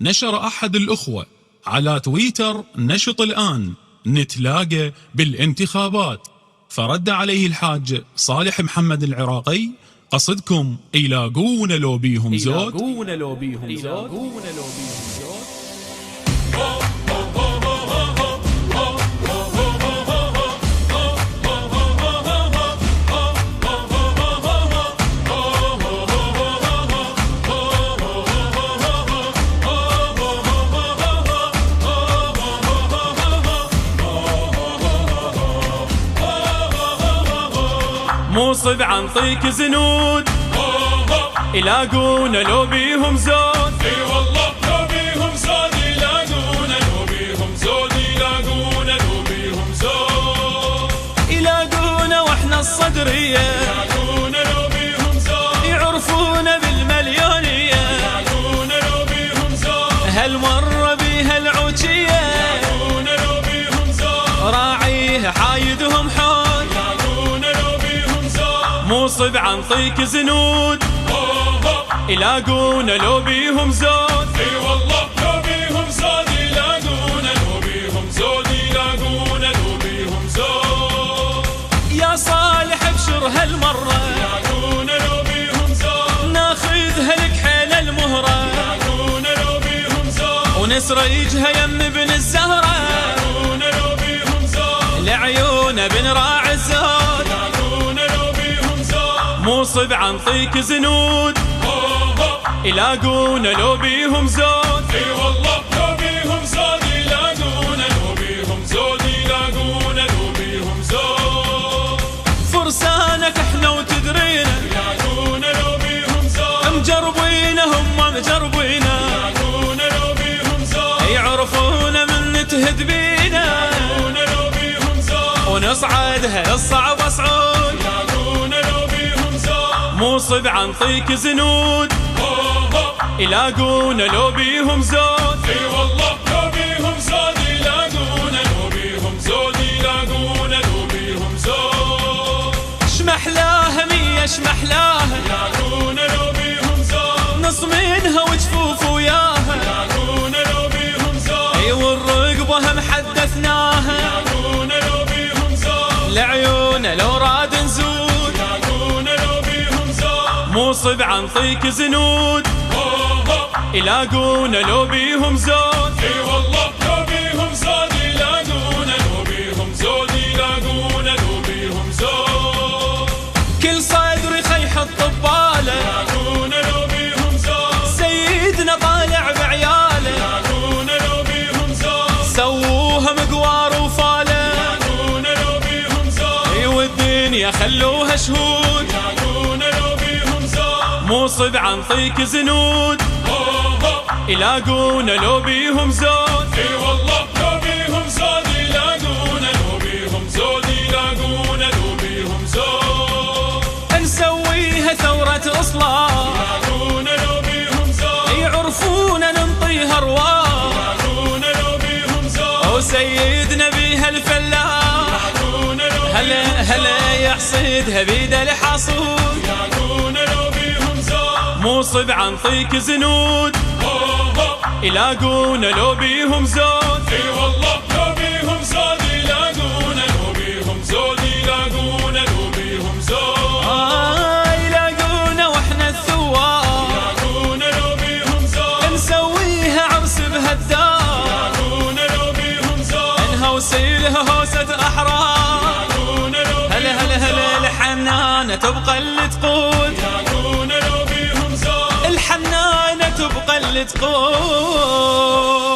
نشر أحد الأخوة على تويتر نشط الآن نتلاقى بالانتخابات، فرد عليه الحاج صالح محمد العراقي: قصدكم يلاقون لو بيهم زود؟ موصب عنطيك زنود يلاقون لو بيهم زود. اي والله لو بيهم زود يلاقون لو بيهم زود يلاقون لو بيهم زود يلاقون واحنا الصدرية يلاقون لو بيهم زود يعرفون بالمليونية يلاقون لو بيهم زود هالمرة بيها العوجية يلاقون لو بيهم زود راعيه حايدهم حول موصب عنطيك زنود يلاقون لو بيهم زود. اي والله لو بيهم زود يلاقون لو بيهم زود يلاقون لو بيهم زود. يا صالح ابشر هالمرة يلاقون لو بيهم زود ناخذها لك حيل المهرة يلاقون لو بيهم زود ونسريجها يم ابن الزهرة يلاقون لو بيهم زود لعيون بن راعي الزود موصب عنطيك زنود يلاقون لو بيهم زود. اي والله لو بيهم زود يلاقون لو بيهم زود يلاقون لو بيهم زود. فرسانك احنا وتدرينا يلاقون لو بيهم زود مجربينا هم مجربينا يلاقون لو بيهم زود يعرفون من تهد بينا يلاقون لو بيهم زود ونصعدها الصعب صعود موصب عنطيك زنود يلاقون لو بيهم زود. اي والله لو بيهم زود يلاقون لو بيهم زود يلاقون لو بيهم زود. شمحلاها مية شمحلاها يلاقون لو بيهم زود نص منها وجفوف وياها يلاقون لو بيهم زود اي والرقبة هم حدثناها يلاقون لو بيهم زود لعيون لو راد نزود موصب عنطيك زنود يلاقون لو بيهم زود. اي والله لو بيهم زود يلاقون لو بيهم زود يلاقون لو بيهم زود. كل صدر يخيح الطبالة يلاقون لو بيهم زود سيدنا طالع بعياله يلاقون لو بيهم زود سووها مقوار وفاله يلاقون لو بيهم زود والدنيا خلوها شهود موصب عنطيك زنود يلاقون لو بيهم زود. اي والله لو بيهم زود يلاقون لو بيهم زود يلاقون لو بيهم زود. نسويها ثورة اصلاح يلاقون لو بيهم زود يعرفون ننطيها رواح يلاقون لو بيهم زود وسيدنا بيها الفلاح يلاقون لو هلا يحصدها بيد الحصود موصب عنطيك زنود يلاقون لو بيهم زود. اي والله لو بيهم زود يلاقون لو بيهم زود يلاقون لو بيهم زود يلاقون واحنا الثوار يلاقون لو بيهم زود نسويها عرس بهالدار يلاقون لو بيهم زود نهوسيلها هوسة احرار يلاقون لو هلا هلا هلا الحنانة تبقى اللي تقود يلاقون لو بيهم زود الحنانة تبقى اللي تقود.